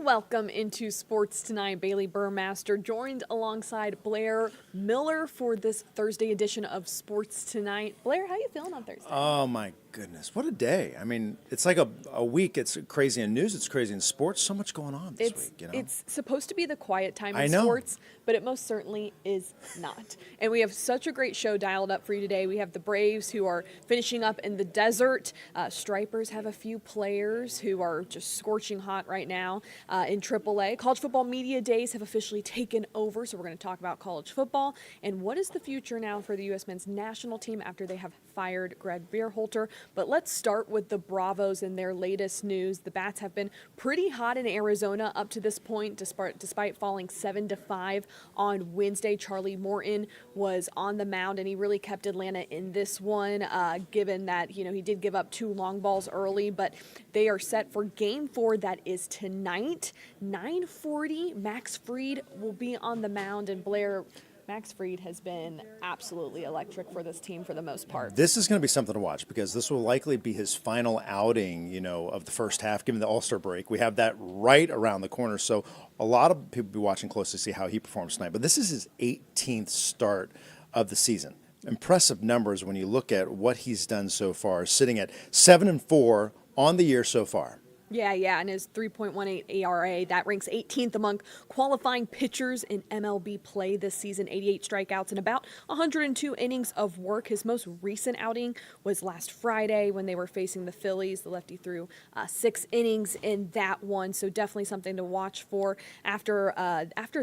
welcome into Sports Tonight. Bailey Burmaster joined alongside Blair Miller for this Thursday edition of Sports Tonight. Blair, how you feeling on Thursday? Oh, my goodness. What a day. I mean, it's like a week. It's crazy in news. It's crazy in sports. So much going on this week, you know? It's supposed to be the quiet time in sports, but it most certainly is not. And we have such a great show dialed up for you today. We have the Braves who are finishing up in the desert. Stripers have a few players who are just scorching hot right now in AAA. College football media days have officially taken over, so we're going to talk about college football and what is the future now for the U.S. men's national team after they have fired Greg Berhalter. But let's start with the Bravos and their latest news. The Bats have been pretty hot in Arizona up to this point, despite falling 7-5 on Wednesday. Charlie Morton was on the mound, and he really kept Atlanta in this one, given that, he did give up 2 long balls early, but they are set for Game 4. That is tonight, 9:40. Max Fried will be on the mound, and Blair, Max Fried has been absolutely electric for this team for the most part. This is going to be something to watch because this will likely be his final outing, of the first half, given the All-Star break. We have that right around the corner, so a lot of people will be watching closely to see how he performs tonight. But this is his 18th start of the season. Impressive numbers when you look at what he's done so far, sitting at 7-4 on the year so far. Yeah, and his 3.18 ERA, that ranks 18th among qualifying pitchers in MLB play this season, 88 strikeouts and about 102 innings of work. His most recent outing was last Friday when they were facing the Phillies. The lefty threw 6 innings in that one, so definitely something to watch for. After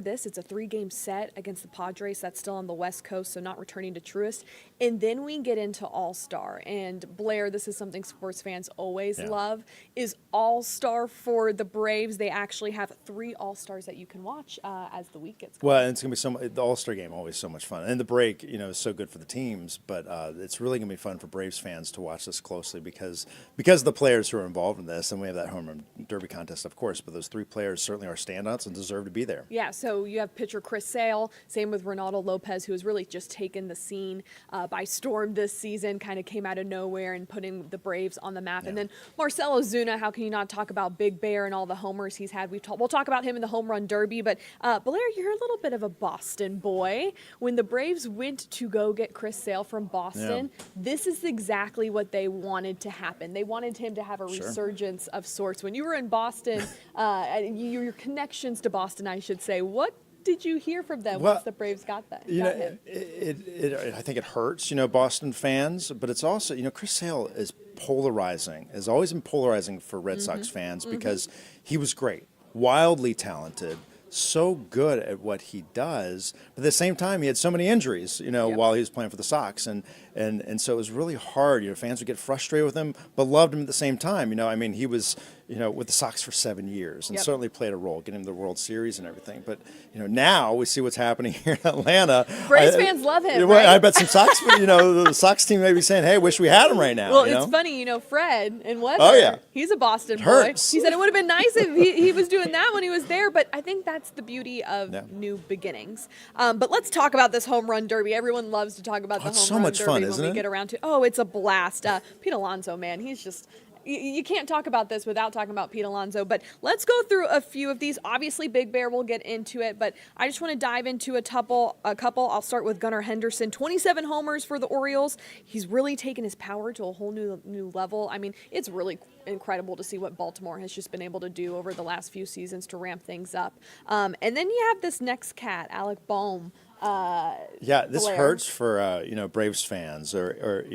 this, it's a 3-game set against the Padres. That's still on the West Coast, so not returning to Truist. And then we get into All-Star. And Blair, this is something sports fans always love, is All-Star for the Braves. They actually have 3 All-Stars that you can watch as the week gets going. Well, and it's going to be the All-Star game always so much fun. And the break, is so good for the teams, but it's really going to be fun for Braves fans to watch this closely because of the players who are involved in this. And we have that home run derby contest, of course, but those 3 players certainly are standouts and deserve to be there. Yeah, so you have pitcher Chris Sale, same with Reynaldo Lopez, who has really just taken the scene by storm this season, kind of came out of nowhere and putting the Braves on the map. Yeah. And then Marcell Ozuna, how can you not talk about Big Bear and all the homers he's had? We'll talk about him in the home run derby, but Blair, you're a little bit of a Boston boy. When the Braves went to go get Chris Sale from Boston, this is exactly what they wanted to happen. They wanted him to have a resurgence of sorts. When you were in Boston, your connections to Boston, I should say, what did you hear from them once the Braves got that? I think it hurts, Boston fans, but it's also, Chris Sale is polarizing, has always been polarizing for Red Sox fans because he was great, wildly talented, so good at what he does, but at the same time he had so many injuries, while he was playing for the Sox, and so it was really hard. Fans would get frustrated with him, but loved him at the same time. He was with the Sox for 7 years and certainly played a role, getting him the World Series and everything. But now we see what's happening here in Atlanta. Braves fans love him. Right? Right? I bet some Sox, the Sox team may be saying, "Hey, wish we had him right now." Well, it's funny, Fred and Weather. Oh yeah, he's a Boston boy. Hurts. He said it would have been nice if he was doing that when he was there. But I think that's the beauty of new beginnings. But let's talk about this home run derby. Everyone loves to talk about the home run derby when we get around to. Oh, it's a blast. Pete Alonso, man, he's just. You can't talk about this without talking about Pete Alonso, but let's go through a few of these. Obviously, Big Bear will get into it, but I just want to dive into a couple. I'll start with Gunnar Henderson. 27 homers for the Orioles. He's really taken his power to a whole new level. I mean, it's really incredible to see what Baltimore has just been able to do over the last few seasons to ramp things up. And then you have this next cat, Alec Bohm. This hurts for Braves fans or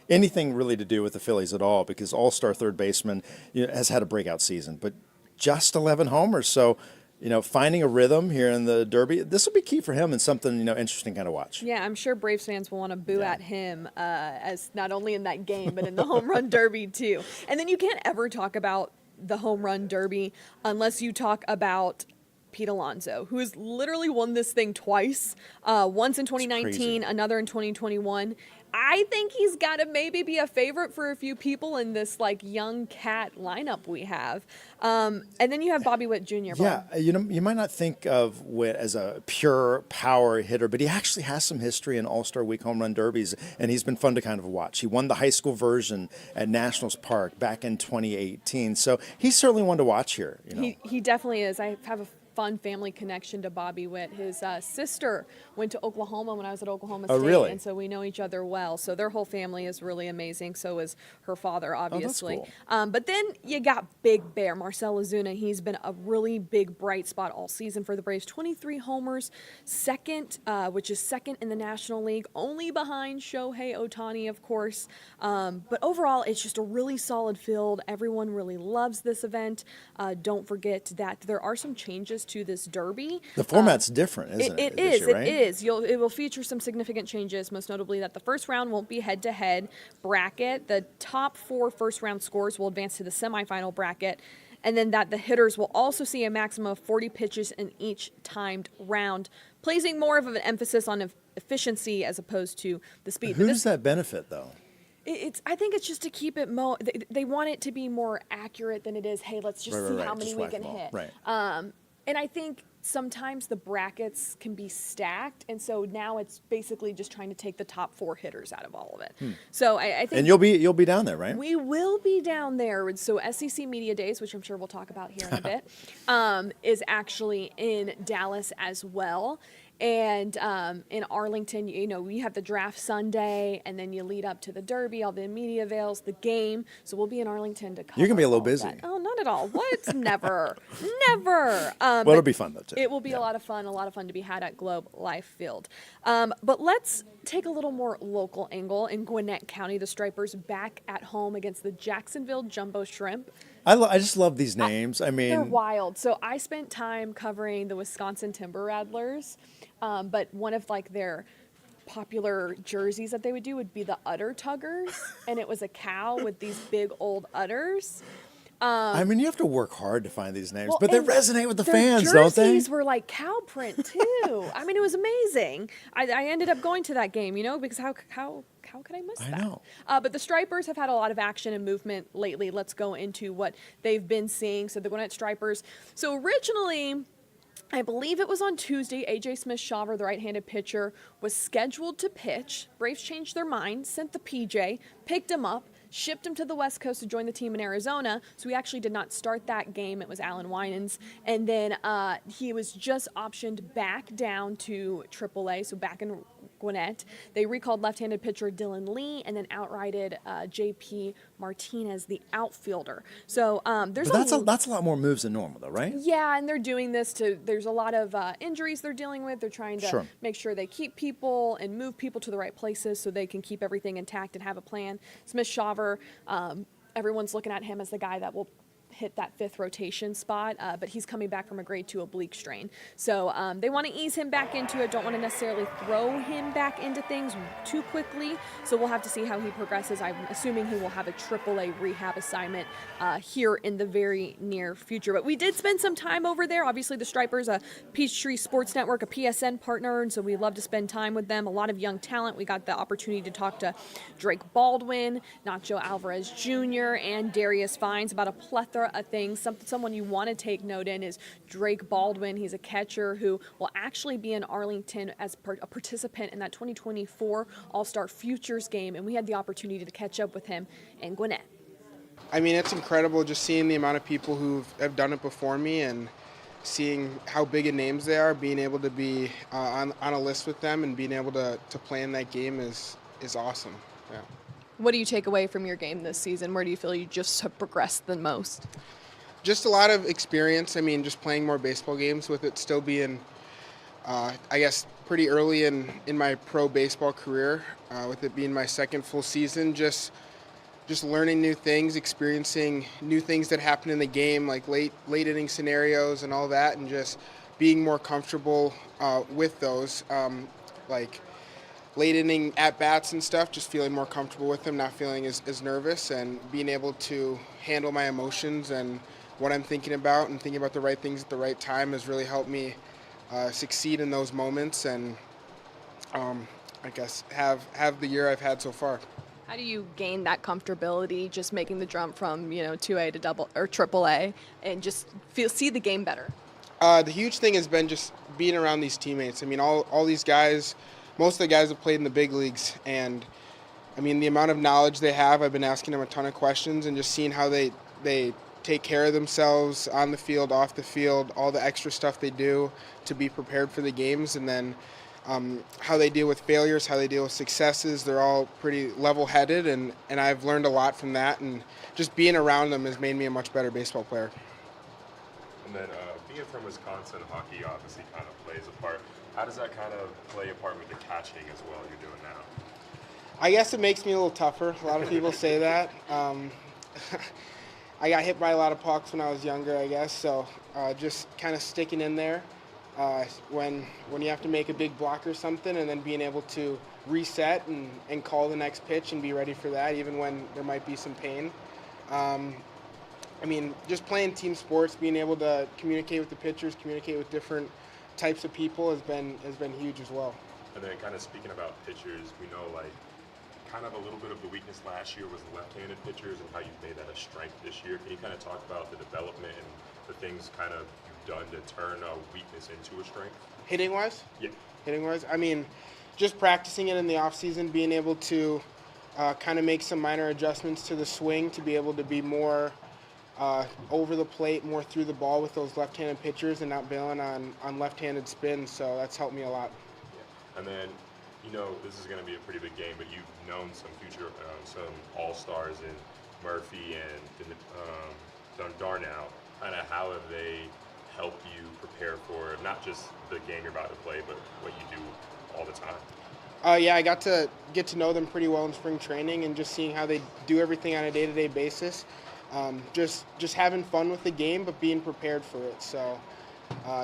anything really to do with the Phillies at all, because All-Star third baseman has had a breakout season, but just 11 homers. So finding a rhythm here in the Derby, this will be key for him and something interesting kind of watch. Yeah, I'm sure Braves fans will want to boo at him as not only in that game but in the home run derby too. And then you can't ever talk about the home run derby unless you talk about Pete Alonso, who has literally won this thing twice, once in 2019, another in 2021. I think he's got to maybe be a favorite for a few people in this like young cat lineup we have. And then you have Bobby Witt Jr. Yeah, you might not think of Witt as a pure power hitter, but he actually has some history in All-Star Week home run derbies, and he's been fun to kind of watch. He won the high school version at Nationals Park back in 2018, so he's certainly one to watch here. He definitely is. I have a fun family connection to Bobby Witt. His sister went to Oklahoma when I was at Oklahoma State. Oh, really? And so we know each other well. So their whole family is really amazing. So is her father, obviously. Oh, that's cool. But then you got Big Bear, Marcell Ozuna. He's been a really big bright spot all season for the Braves. 23 homers, second, which is second in the National League, only behind Shohei Ohtani, of course. But overall, it's just a really solid field. Everyone really loves this event. Don't forget that there are some changes to this derby. The format's different, isn't it? It is. Year, right? It is. It will feature some significant changes, most notably that the first round won't be head-to-head bracket. The top 4 first-round scores will advance to the semifinal bracket, and then that the hitters will also see a maximum of 40 pitches in each timed round, placing more of an emphasis on efficiency as opposed to the speed. Who does that benefit, though? I think it's just to keep it more. They want it to be more accurate than it is. Hey, let's just see how many we can hit. Right. And I think sometimes the brackets can be stacked, and so now it's basically just trying to take the top 4 hitters out of all of it. So I think, and you'll be down there, right? We will be down there. So SEC Media Days, which I'm sure we'll talk about here in a bit, is actually in Dallas as well. And in Arlington, we have the draft Sunday, and then you lead up to the Derby, all the media avails, the game. So we'll be in Arlington to cover. You're gonna be a little busy. That. Oh, not at all. What? Never. Never. Well, it'll be fun though too. It will be a lot of fun to be had at Globe Life Field. But let's take a little more local angle. In Gwinnett County, the Stripers back at home against the Jacksonville Jumbo Shrimp. I just love these names. I mean, they're wild. So I spent time covering the Wisconsin Timber Rattlers, but one of like their popular jerseys that they would do would be the udder tuggers, and it was a cow with these big old udders. I mean, you have to work hard to find these names, Well, but they and resonate with the their fans, don't they? jerseys were like cow print too. I mean, it was amazing. I ended up going to that game, because how could I miss that? I know. But the Stripers have had a lot of action and movement lately. Let's go into what they've been seeing. So the Gwinnett Stripers. So originally, I believe it was on Tuesday, A.J. Smith-Shawver, the right-handed pitcher, was scheduled to pitch. Braves changed their mind, sent the PJ, picked him up, shipped him to the West Coast to join the team in Arizona. So he actually did not start that game. It was Alan Winans. And then he was just optioned back down to AAA, so back in Gwinnett. They recalled left-handed pitcher Dylan Lee and then outrighted J.P. Martinez, the outfielder. So that's a lot more moves than normal, though, right? Yeah, and they're doing this there's a lot of injuries they're dealing with. They're trying to make sure they keep people and move people to the right places so they can keep everything intact and have a plan. Smith-Shawver, everyone's looking at him as the guy that will hit that 5th rotation spot, but he's coming back from a grade 2 oblique strain. So they want to ease him back into it, don't want to necessarily throw him back into things too quickly. So we'll have to see how he progresses. I'm assuming he will have a AAA rehab assignment here in the very near future. But we did spend some time over there. Obviously, the Stripers, a Peachtree Sports Network, a PSN partner, and so we love to spend time with them. A lot of young talent. We got the opportunity to talk to Drake Baldwin, Nacho Alvarez Jr., and Darius Vines about a plethora of things. Someone you want to take note in is Drake Baldwin. He's a catcher who will actually be in Arlington as a participant in that 2024 All-Star Futures game, and we had the opportunity to catch up with him in Gwinnett. I mean, it's incredible just seeing the amount of people who have done it before me and seeing how big of names they are, being able to be on a list with them and being able to play in that game is awesome. Yeah. What do you take away from your game this season? Where do you feel you just have progressed the most? Just a lot of experience. I mean, just playing more baseball games with it still being, I guess, pretty early in my pro baseball career, with it being my second full season. Just learning new things, experiencing new things that happen in the game, like late inning scenarios and all that, and just being more comfortable with those, like late inning at-bats and stuff, just feeling more comfortable with them, not feeling as nervous, and being able to handle my emotions and what I'm thinking about and thinking about the right things at the right time has really helped me succeed in those moments and I guess have the year I've had so far. How do you gain that comfortability just making the jump from 2A to double or triple A and just see the game better? The huge thing has been just being around these teammates. I mean, all these guys, most of the guys have played in the big leagues, and I mean the amount of knowledge they have. I've been asking them a ton of questions and just seeing how they take care of themselves on the field, off the field, all the extra stuff they do to be prepared for the games, and then how they deal with failures, how they deal with successes. They're all pretty level-headed, and I've learned a lot from that, and just being around them has made me a much better baseball player. And then being from Wisconsin, hockey obviously kind of plays a part. How does that kind of play a part with the catching as well you're doing now? I guess it makes me a little tougher. A lot of people say that. I got hit by a lot of pucks when I was younger, I guess, so just kind of sticking in there. When you have to make a big block or something, and then being able to reset and call the next pitch and be ready for that, even when there might be some pain. I mean, just playing team sports, being able to communicate with the pitchers, communicate with different types of people has been huge as well. And then kind of speaking about pitchers, we know like kind of a little bit of the weakness last year was the left-handed pitchers and how you made that a strength this year. Can you kind of talk about the development and the things kind of done to turn a weakness into a strength? Hitting wise? Yeah. Hitting wise? I mean, just practicing it in the off season, being able to kind of make some minor adjustments to the swing to be able to be more over the plate, more through the ball with those left-handed pitchers and not bailing on left-handed spins. So that's helped me a lot. Yeah. And then, this is going to be a pretty big game, but you've known some future, some all-stars in Murphy and Darnell. Kind of how have they help you prepare for not just the game you're about to play, but what you do all the time? Yeah, I got to get to know them pretty well in spring training and just seeing how they do everything on a day-to-day basis. Just having fun with the game, but being prepared for it. So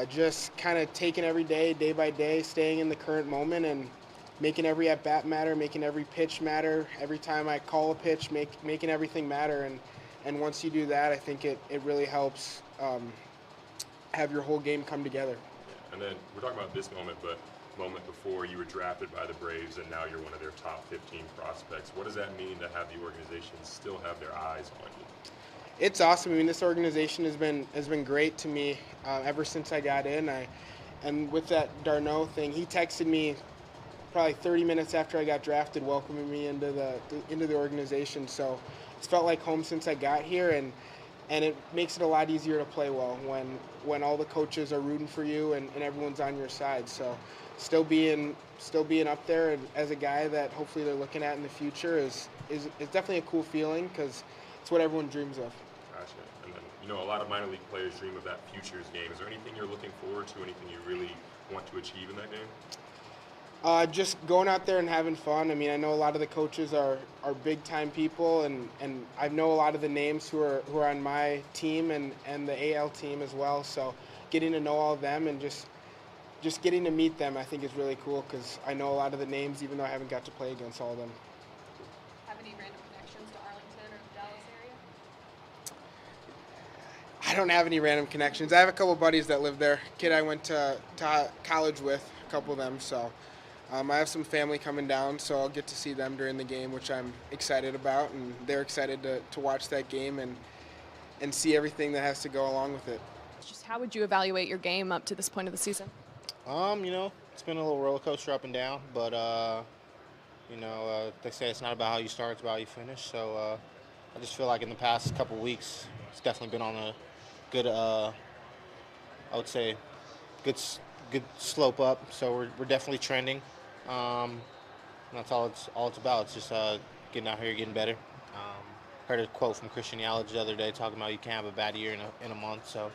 just kind of taking every day, day by day, staying in the current moment and making every at-bat matter, making every pitch matter. Every time I call a pitch, making everything matter. And once you do that, I think it really helps have your whole game come together. Yeah. And then we're talking about this moment, but moment before you were drafted by the Braves and now you're one of their top 15 prospects. What does that mean to have the organization still have their eyes on you? It's awesome. I mean, this organization has been great to me ever since I got in. And with that Darno thing, he texted me probably 30 minutes after I got drafted, welcoming me into the organization. So it's felt like home since I got here, and it makes it a lot easier to play well when all the coaches are rooting for you and everyone's on your side. So still being up there and as a guy that hopefully they're looking at in the future is definitely a cool feeling because it's what everyone dreams of. Gotcha. And then, a lot of minor league players dream of that futures game. Is there anything you're looking forward to, anything you really want to achieve in that game? Just going out there and having fun. I mean, I know a lot of the coaches are big-time people, and I know a lot of the names who are on my team and the AL team as well. So getting to know all of them and just getting to meet them, I think is really cool because I know a lot of the names, even though I haven't got to play against all of them. Have any random connections to Arlington or the Dallas area? I don't have any random connections. I have a couple buddies that live there. Kid I went to college with, a couple of them, so I have some family coming down, so I'll get to see them during the game, which I'm excited about, and they're excited to watch that game and see everything that has to go along with it. Just how would you evaluate your game up to this point of the season? It's been a little roller coaster up and down, but they say it's not about how you start, it's about how you finish. So I just feel like in the past couple weeks, it's definitely been on a good, I would say, good slope up. So we're definitely trending. And that's all it's about. It's just getting out here, getting better. Heard a quote from Christian Yelich the other day talking about you can't have a bad year in a month. So,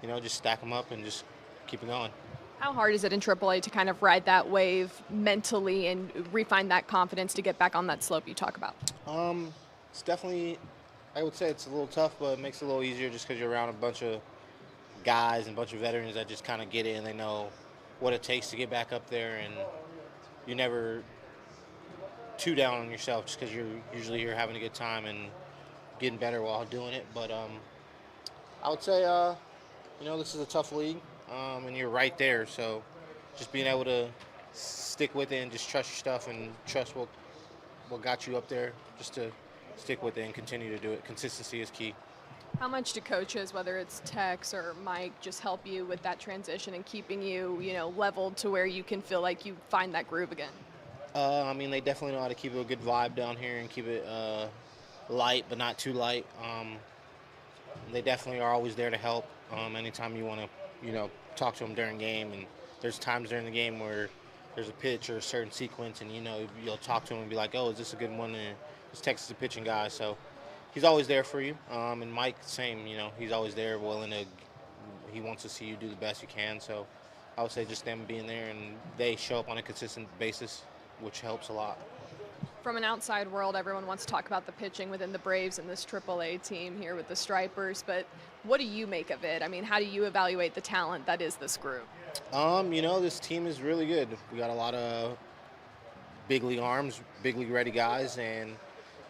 just stack them up and just keep it going. How hard is it in AAA to kind of ride that wave mentally and refine that confidence to get back on that slope you talk about? It's definitely, I would say it's a little tough, but it makes it a little easier just because you're around a bunch of guys and a bunch of veterans that just kind of get it and they know what it takes to get back up there, and you're never too down on yourself just because you're usually here having a good time and getting better while doing it. But I would say, this is a tough league, and you're right there. So just being able to stick with it and just trust your stuff and trust what got you up there, just to stick with it and continue to do it. Consistency is key. How much do coaches, whether it's Tex or Mike, just help you with that transition and keeping you, leveled to where you can feel like you find that groove again? They definitely know how to keep a good vibe down here and keep it light, but not too light. They definitely are always there to help. Anytime you want to, talk to them during game, and there's times during the game where there's a pitch or a certain sequence, and you'll talk to him and be like, "Oh, is this a good one?" And this Texas is a pitching guy, so he's always there for you. And Mike, same. He's always there, willing to. He wants to see you do the best you can. So I would say just them being there, and they show up on a consistent basis, which helps a lot. From an outside world, everyone wants to talk about the pitching within the Braves and this AAA team here with the Stripers, but what do you make of it? I mean, how do you evaluate the talent that is this group? This team is really good. We got a lot of big league arms, big league ready guys, and,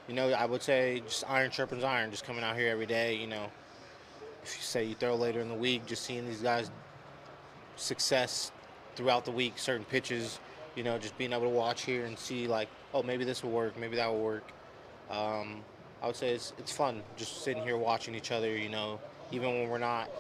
I would say just iron sharpens iron, just coming out here every day, if you say you throw later in the week, just seeing these guys' success throughout the week, certain pitches, just being able to watch here and see like, oh, maybe this will work, maybe that will work. I would say it's fun just sitting here watching each other, even when we're not,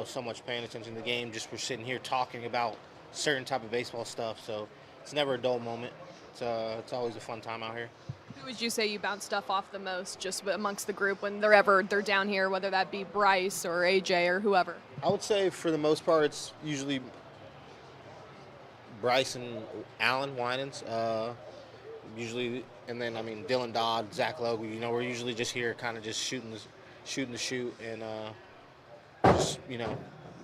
so much paying attention to the game, just we're sitting here talking about certain type of baseball stuff. So it's never a dull moment. It's always a fun time out here. Who would you say you bounce stuff off the most just amongst the group when they're down here, whether that be Bryce or AJ or whoever? I would say for the most part, it's usually Bryce and Allen Winans, usually, and then Dylan Dodd, Zach Logue. We're usually just here, kind of just shooting the shoot, and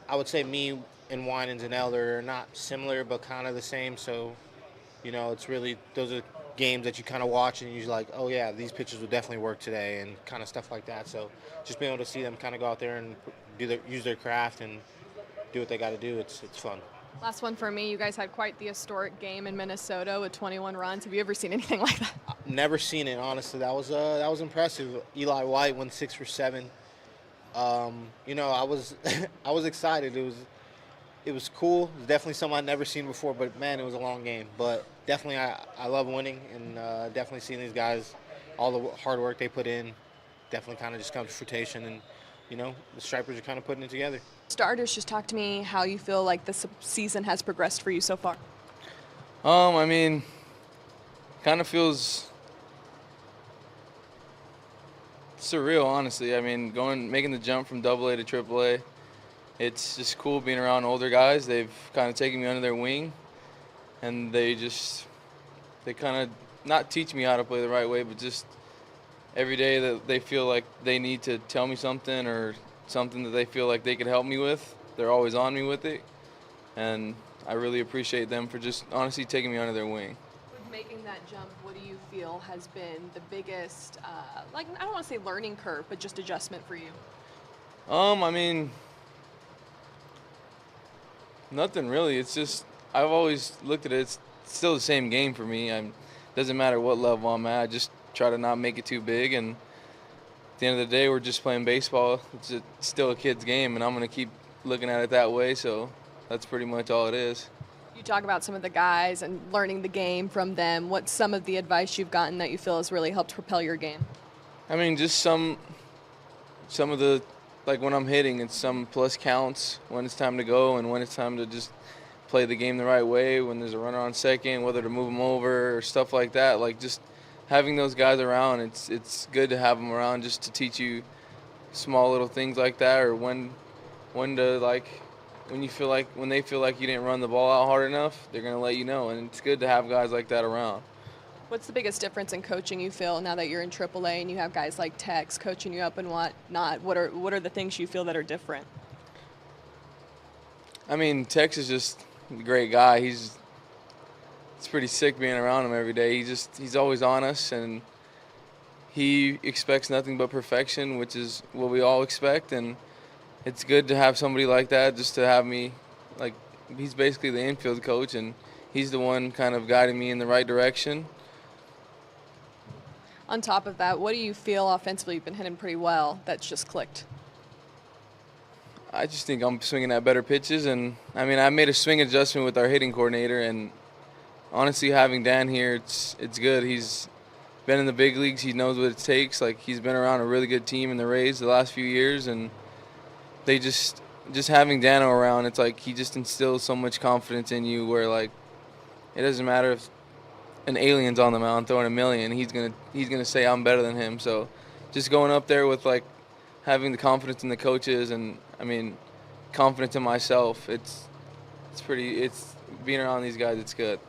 I would say me and Winans and Elder are not similar, but kind of the same. So, it's really those are games that you kind of watch and you're like, oh yeah, these pitches will definitely work today, and kind of stuff like that. So, just being able to see them kind of go out there and use their craft and do what they got to do, it's fun. Last one for me. You guys had quite the historic game in Minnesota with 21 runs. Have you ever seen anything like that? Never seen it, honestly. That was impressive. Eli White went 6 for 7. I was I was excited. It was cool. It was definitely something I'd never seen before. But man, it was a long game. But definitely, I love winning, and definitely seeing these guys, all the hard work they put in, definitely kind of just comes to fruition. And the Stripers are kind of putting it together. Starters, just talk to me how you feel like this season has progressed for you so far. Kind of feels surreal, honestly. Making the jump from AA to AAA, it's just cool being around older guys. They've kind of taken me under their wing, and they kind of not teach me how to play the right way, but just every day that they feel like they need to tell me something or something that they feel like they could help me with, they're always on me with it, and I really appreciate them for just honestly taking me under their wing. With making that jump, what do you feel has been the biggest, I don't want to say learning curve, but just adjustment for you? Nothing really. It's just I've always looked at it. It's still the same game for me. Doesn't matter what level I'm at. I just try to not make it too big, and at the end of the day, we're just playing baseball. It's still a kid's game, and I'm going to keep looking at it that way, so that's pretty much all it is. You talk about some of the guys and learning the game from them. What's some of the advice you've gotten that you feel has really helped propel your game? Just some of the, like when I'm hitting, it's some plus counts, when it's time to go and when it's time to just play the game the right way, when there's a runner on second, whether to move them over or stuff like that. Like just having those guys around, it's good to have them around just to teach you small little things like that, or when to when they feel like you didn't run the ball out hard enough, they're gonna let you know, and it's good to have guys like that around. What's the biggest difference in coaching you feel now that you're in AAA and you have guys like Tex coaching you up and whatnot? What are the things you feel that are different? Tex is just a great guy. It's pretty sick being around him every day. He's always on us, and he expects nothing but perfection, which is what we all expect. And it's good to have somebody like that, just to have me, he's basically the infield coach, and he's the one kind of guiding me in the right direction. On top of that, what do you feel offensively? You've been hitting pretty well. That's just clicked. I just think I'm swinging at better pitches, and I mean, I made a swing adjustment with our hitting coordinator, and honestly, having Dan here, it's good. He's been in the big leagues. He knows what it takes. Like, he's been around a really good team in the Rays the last few years, and they just having Dano around, it's like he just instills so much confidence in you where, like, it doesn't matter if an alien's on the mound throwing a million, he's gonna say I'm better than him. So just going up there with, like, having the confidence in the coaches and, I mean, confidence in myself, it's being around these guys, it's good.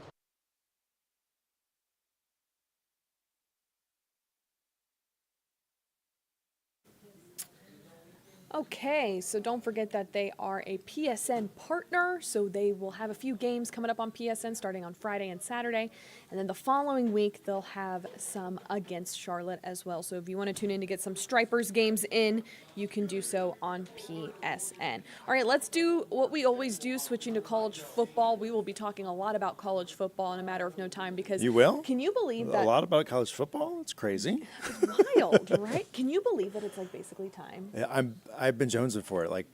Okay, so don't forget that they are a PSN partner, so they will have a few games coming up on PSN starting on Friday and Saturday, and then the following week they'll have some against Charlotte as well. So if you want to tune in to get some Stripers games in, you can do so on PSN. All right, let's do what we always do, switching to college football. We will be talking a lot about college football in a matter of no time because You will? Can you believe that? A lot about college football? It's crazy. It's wild, right? Can you believe that it's like basically time? Yeah, I've been jonesing for it, like,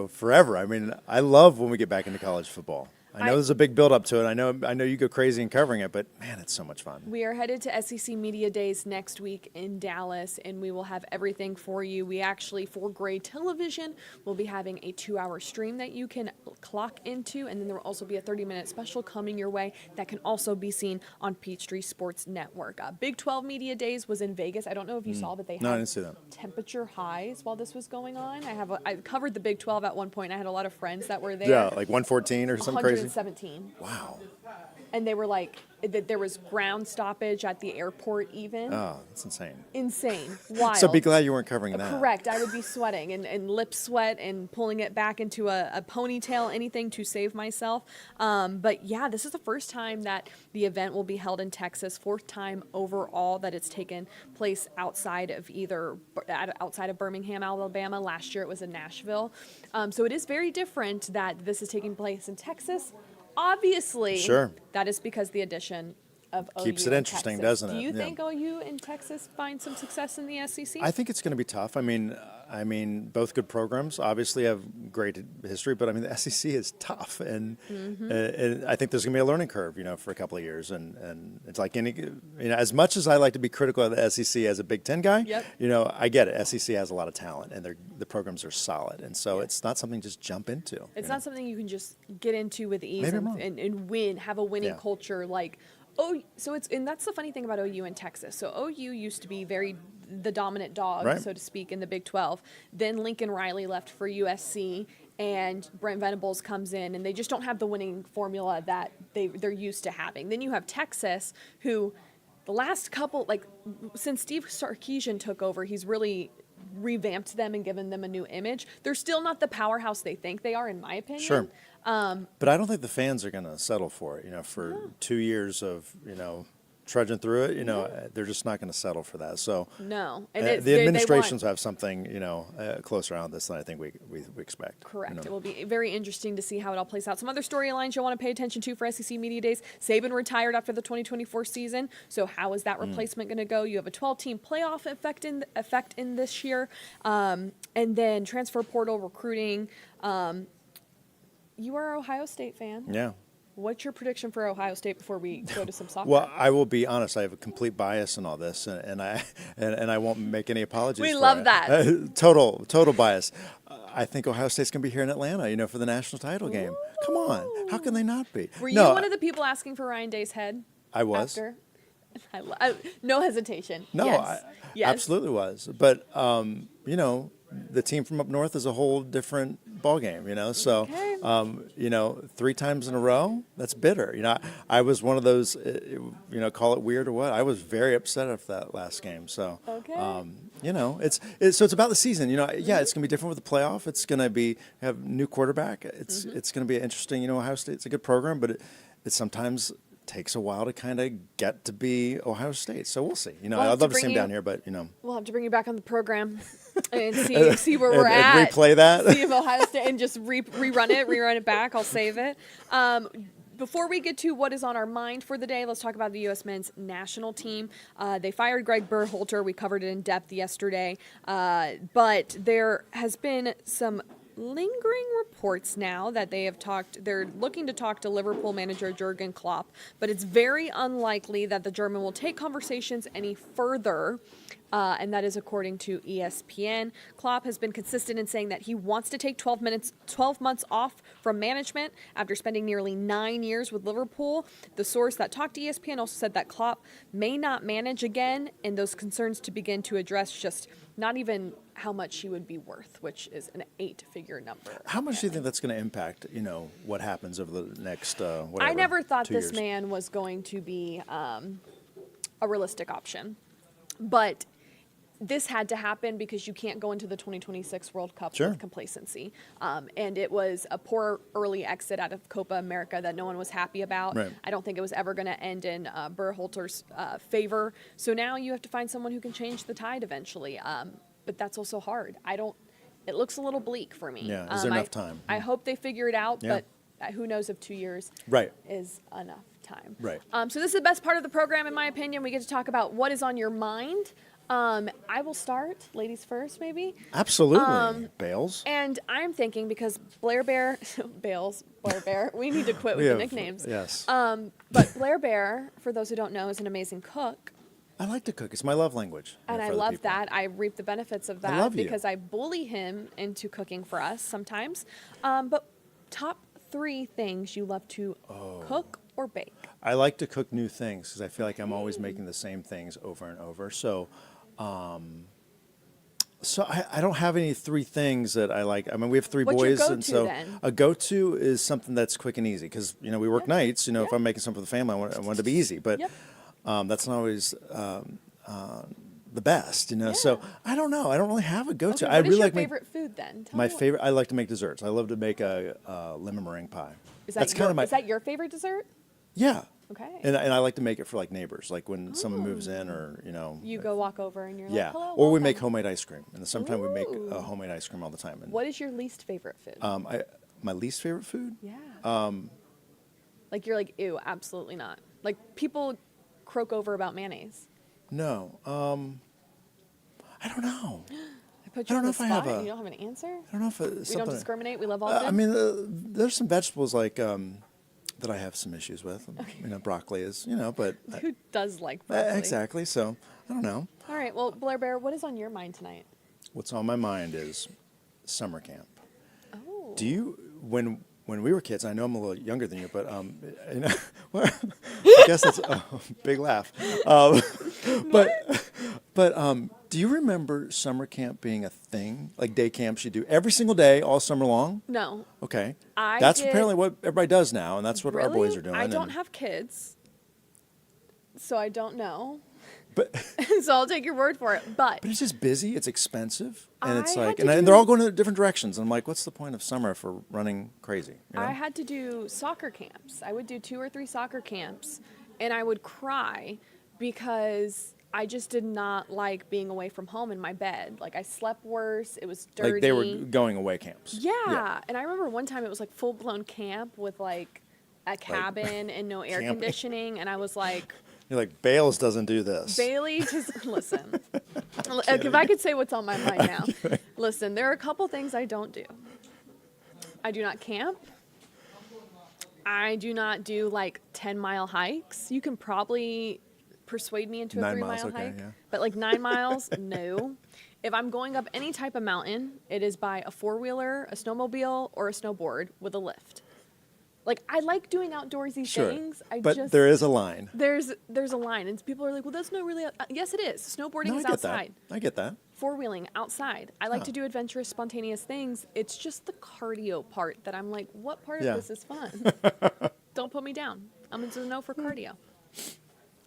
forever. I mean, I love when we get back into college football. I know there's a big build up to it. I know you go crazy in covering it, but man, it's so much fun. We are headed to SEC Media Days next week in Dallas, and we will have everything for you. We actually, for Gray Television, will be having a 2-hour stream that you can clock into, and then there will also be a 30-minute special coming your way that can also be seen on Peachtree Sports Network. Big 12 Media Days was in Vegas. I don't know if you saw, but they No, I had didn't see that. temperature highs while this was going on. I covered the Big 12 at one point. I had a lot of friends that were there. Yeah, like 114 or something crazy. 117. Wow. And they were like, there was ground stoppage at the airport even. Oh, that's insane. Insane. Wild. So be glad you weren't covering that. Correct. I would be sweating and lip sweat and pulling it back into a ponytail, anything to save myself. But yeah, this is the first time that the event will be held in Texas, 4th time overall that it's taken place outside of Birmingham, Alabama. Last year it was in Nashville. So it is very different that this is taking place in Texas. Obviously, Sure. That is because the addition of OU Keeps it in interesting, Texas. doesn't it? Do you Yeah. think OU in Texas find some success in the SEC? I think it's going to be tough. I mean, both good programs obviously have great history, but I mean, the SEC is tough, and I think there's going to be a learning curve, for a couple of years. And it's like as much as I like to be critical of the SEC as a Big Ten guy, Yep. I get it. SEC has a lot of talent, and the programs are solid, and so it's not something to just jump into. It's not something you can just get into with ease Maybe I'm wrong. and win, have a winning Yeah. culture like. And that's the funny thing about OU in Texas. So OU used to be the dominant dog, Right. so to speak, in the Big 12. Then Lincoln Riley left for USC, and Brent Venables comes in, and they just don't have the winning formula that they're used to having. Then you have Texas, who the last couple, since Steve Sarkisian took over, he's really revamped them and given them a new image. They're still not the powerhouse they think they are, in my opinion. Sure. But I don't think the fans are going to settle for it. For 2 years of trudging through it, they're just not going to settle for that. So No, and the administrations have something closer around this than I think we expect. Correct. It will be very interesting to see how it all plays out. Some other storylines you'll want to pay attention to for SEC Media Days. Saban retired after the 2024 season, so how is that replacement going to go? You have a 12-team playoff effect in this year, and then transfer portal recruiting. You are an Ohio State fan. Yeah. What's your prediction for Ohio State before we go to some soccer? Well, I will be honest. I have a complete bias in all this, and I won't make any apologies. We for love it. that. Total bias. I think Ohio State's going to be here in Atlanta, for the national title game. Come on, how can they not be? Were you one of the people asking for Ryan Day's head? I was. After? No hesitation. No, yes. I absolutely was. But the team from up north is a whole different ballgame, So, Okay. 3 times in a row, that's bitter. I was one of those, call it weird or what. I was very upset after that last game. So, Okay. it's about the season. Yeah, it's gonna be different with the playoff. It's gonna have new quarterback. It's gonna be interesting. Ohio State's a good program, but it sometimes takes a while to kind of get to be Ohio State. So we'll see. I'd love to see him down here, but We'll have to bring you back on the program and see where we're and at. replay that. See if Ohio State and just rerun it back. I'll save it. before we get to what is on our mind for the day, let's talk about the U.S. men's national team. They fired Greg Berhalter. We covered it in depth yesterday. But there has been some lingering reports now that they're looking to talk to Liverpool manager Jurgen Klopp, but it's very unlikely that the German will take conversations any further. And that is according to ESPN. Klopp has been consistent in saying that he wants to take 12 months off from management after spending nearly 9 years with Liverpool. The source that talked to ESPN also said that Klopp may not manage again, and those concerns to begin to address just not even how much he would be worth, which is an 8-figure number. How much do you think that's going to impact, what happens over the next, whatever, I never thought 2 this years? man was going to be a realistic option. But this had to happen because you can't go into the 2026 World Cup Sure. with complacency. And it was a poor early exit out of Copa America that no one was happy about. Right. I don't think it was ever going to end in Berhalter's favor. So now you have to find someone who can change the tide eventually. But that's also hard. It looks a little bleak for me. Yeah, is there enough time? I hope they figure it out, Yeah. but who knows if 2 years Right. is enough time. Right. So this is the best part of the program, in my opinion. We get to talk about what is on your mind. I will start, ladies first, maybe. Absolutely. Bales. And I'm thinking because Blair Bear, Bales, Blair Bear, we need to quit with the nicknames. Yes. But Blair Bear, for those who don't know, is an amazing cook. I like to cook. It's my love language. And I for other love people. that. I reap the benefits of that love you. because I bully him into cooking for us sometimes. But top 3 things you love to cook or bake? I like to cook new things because I feel like I'm always making the same things over and over. So I don't have any 3 things that I like. I mean, we have 3 What's your boys, and go-to so then? a go-to is something that's quick and easy because we work nights. If I'm making something for the family, I want it to be easy, but that's not always the best. So I don't know. I don't really have a go-to. Okay, I what is really your like favorite food then? Tell my me what- favorite. I like to make desserts. I love to make a lemon meringue pie. Is that That's kind of my Is that your favorite dessert? yeah. Okay. And I like to make it for like neighbors, like when someone moves in or You go walk over and you're yeah, like, hello, or we welcome. make homemade ice cream. And sometimes we make Ooh. homemade ice cream all the time. And What is your least favorite food? my least favorite food? Yeah. Like you're like, ew, absolutely not. Like people croak over about mayonnaise. No. I don't know. I put you I on don't know the if I have spot. a- and you don't have an answer. I don't know if it's We don't something. discriminate. We love all I food. mean, there's some vegetables like that I have some issues with. Broccoli is, but Who does like broccoli? exactly. So I don't know. All right. Well, Blair Bear, what is on your mind tonight? What's on my mind is summer camp. Oh. Do you when we were kids? I know I'm a little younger than you, but well, I guess that's a big laugh. But do you remember summer camp being a thing? Like day camps you do every single day, all summer long? No. Okay. I That's did- apparently what everybody does now, and that's what our boys Really? are doing. I don't and- have kids, so I don't know. But So I'll take your word for it. But it's just busy. It's expensive, and it's I had like, to and do- they're all going to different directions. I'm like, what's the point of summer if we're running crazy? You know? I had to do soccer camps. I would do 2 or 3 soccer camps, and I would cry because I just did not like being away from home in my bed. Like I slept worse. It was dirty. Like they were going away camps. Yeah. And I remember one time it was like full blown camp with like a cabin and no air camping. conditioning, and I was like, You're like, Bales doesn't do this. Bailey, just listen. If I could say what's on my mind now, listen, there are a couple things I don't do. I do not camp. I do not do like 10-mile hikes. You can probably persuade me into a 9 3-mile miles, okay, hike, yeah. but like 9 miles, no. If I'm going up any type of mountain, it is by a 4-wheeler, a snowmobile, or a snowboard with a lift. Like I like doing outdoorsy Sure. things. But there is a line. There's a line, and people are like, "Well, that's not really." Yes, it is. Snowboarding No, is I get outside. that. I get that. 4-wheeling outside. I like Huh. to do adventurous, spontaneous things. It's just the cardio part that I'm like, what part Yeah. of this is fun? Don't put me down. I'm into no for cardio.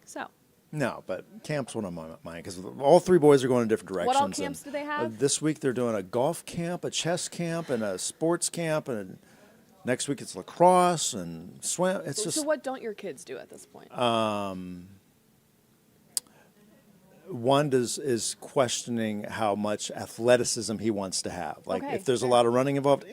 So, No, but camp's one of my mind because all 3 boys are going in different directions. What all and, camps do they have? This week they're doing a golf camp, a chess camp, and a sports camp, and next week it's lacrosse and swim. It's just so what don't your kids do at this point? one is questioning how much athleticism he wants to have. Like Okay, if there's fair. a lot of running involved,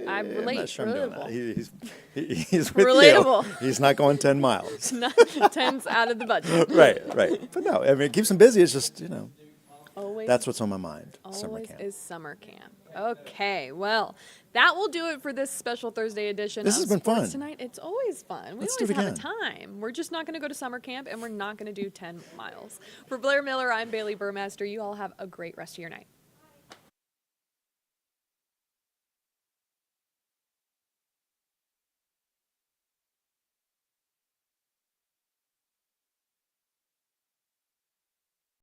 I I'm relate. not sure I'm doing Relatable. that. He's with Relatable. you. He's not going 10 miles. Not 10's out of the budget. Right. But no, I mean, it keeps him busy. It's just, Always. that's what's on my mind. Summer Always camp. is summer camp. Okay, well, that will do it for this special Thursday edition This of has been Sports fun. Tonight. It's always fun. We Let's do always it have a again. time. We're just not going to go to summer camp, and we're not going to do 10 miles. For Blair Miller, I'm Bailey Burmaster. You all have a great rest of your night.